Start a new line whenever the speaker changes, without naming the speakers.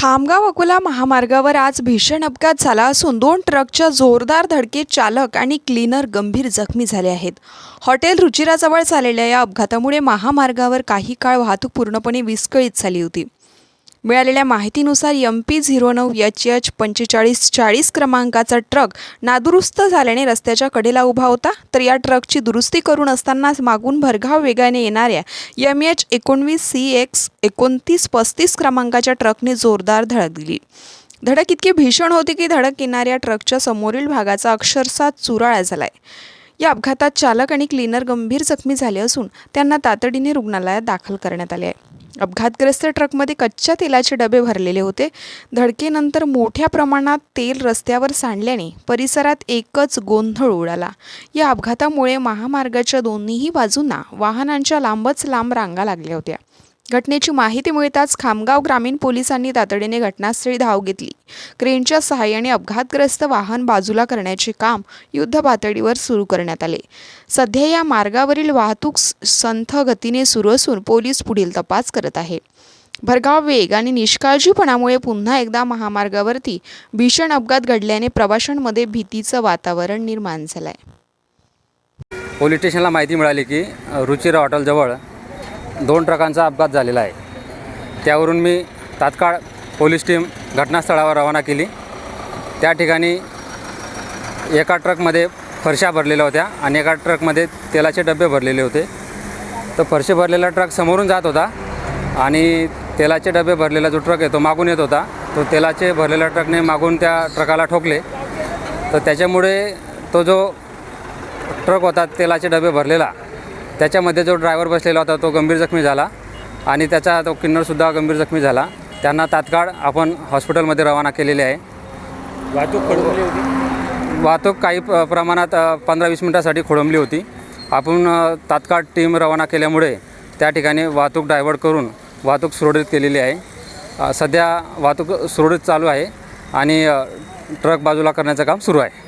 खामगाव अकोला महामार्गावर आज भीषण अपघात झाला असून 2 ट्रकच्या जोरदार धडकेत चालक आणि क्लीनर गंभीर जखमी झाले आहेत. हॉटेल रुचिराजवळ झालेल्या या अपघातामुळे महामार्गावर काही काळ वाहतूक पूर्णपणे विस्कळीत झाली होती. मिळालेल्या माहितीनुसार MP09HH 4540 क्रमांकाचा ट्रक नादुरुस्त झाल्याने रस्त्याच्या कडेला उभा होता, तर या ट्रकची दुरुस्ती करून असताना मागून भरधाव वेगाने येणाऱ्या MH19CX 2935 क्रमांकाच्या ट्रकने जोरदार धडक दिली. धडक इतकी भीषण होती की धडक येणाऱ्या ट्रकच्या समोरील भागाचा अक्षरशः चुराळा झालाय. या अपघातात चालक आणि क्लीनर गंभीर जखमी झाले असून त्यांना तातडीने रुग्णालयात दाखल करण्यात आले आहे. अपघातग्रस्त ट्रकमध्ये कच्च्या तेलाचे डबे भरलेले होते. धडकेनंतर मोठ्या प्रमाणात तेल रस्त्यावर सांडल्याने परिसरात एकच गोंधळ उडाला. या अपघातामुळे महामार्गाच्या दोन्ही बाजूंना वाहनांच्या लांबच लांब रांगा लागल्या होत्या. घटनेची माहिती मिळताच खामगाव ग्रामीण पोलिसांनी तातडीने घटनास्थळी धाव घेतली. क्रेनच्या सहाय्याने अपघातग्रस्त वाहन बाजूला करण्याचे काम युद्धपातळीवर सुरू करण्यात आले. सध्या या मार्गावरील वाहतूक संथ गतीने सुरू असून पोलीस पुढील तपास करत आहे. भरधाव वेग आणि निष्काळजीपणामुळे पुन्हा एकदा महामार्गावरती भीषण अपघात घडल्याने प्रवाशांमध्ये भीतीचं वातावरण निर्माण झालंय.
पोलीस स्टेशनला माहिती मिळाली की रुचिरा हॉटेलजवळ 2 ट्रकांचा अपघात झालेला आहे. त्यावरून मी तात्काळ पोलीस टीम घटनास्थळावर रवाना केली. त्या ठिकाणी एका ट्रकमध्ये फरशा भरलेल्या होत्या आणि एका ट्रकमध्ये तेलाचे डबे भरलेले होते. तर फरशी भरलेला ट्रक समोरून जात होता आणि तेलाचे डबे भरलेला जो ट्रक आहे तो मागून येत होता. तो तेलाचे भरलेल्या ट्रकने मागून त्या ट्रकाला ठोकले. तर त्याच्यामुळे तो जो ट्रक होता तेलाचे डबे भरलेला, त्याच्यामध्ये जो ड्रायव्हर बसलेला होता तो गंभीर जखमी झाला आणि त्याचा तो किन्नरसुद्धा गंभीर जखमी झाला. त्यांना तात्काळ आपण हॉस्पिटलमध्ये रवाना केलेले आहे. वाहतूक काही प्रमाणात 15-20 मिनटासाठी खोळंबली होती. आपण तात्काळ टीम रवाना केल्यामुळे त्या ठिकाणी वाहतूक डायव्हर्ट करून वाहतूक सुरळीत केलेली आहे. सध्या वाहतूक सुरळीत चालू आहे आणि ट्रक बाजूला करण्याचं काम सुरू आहे.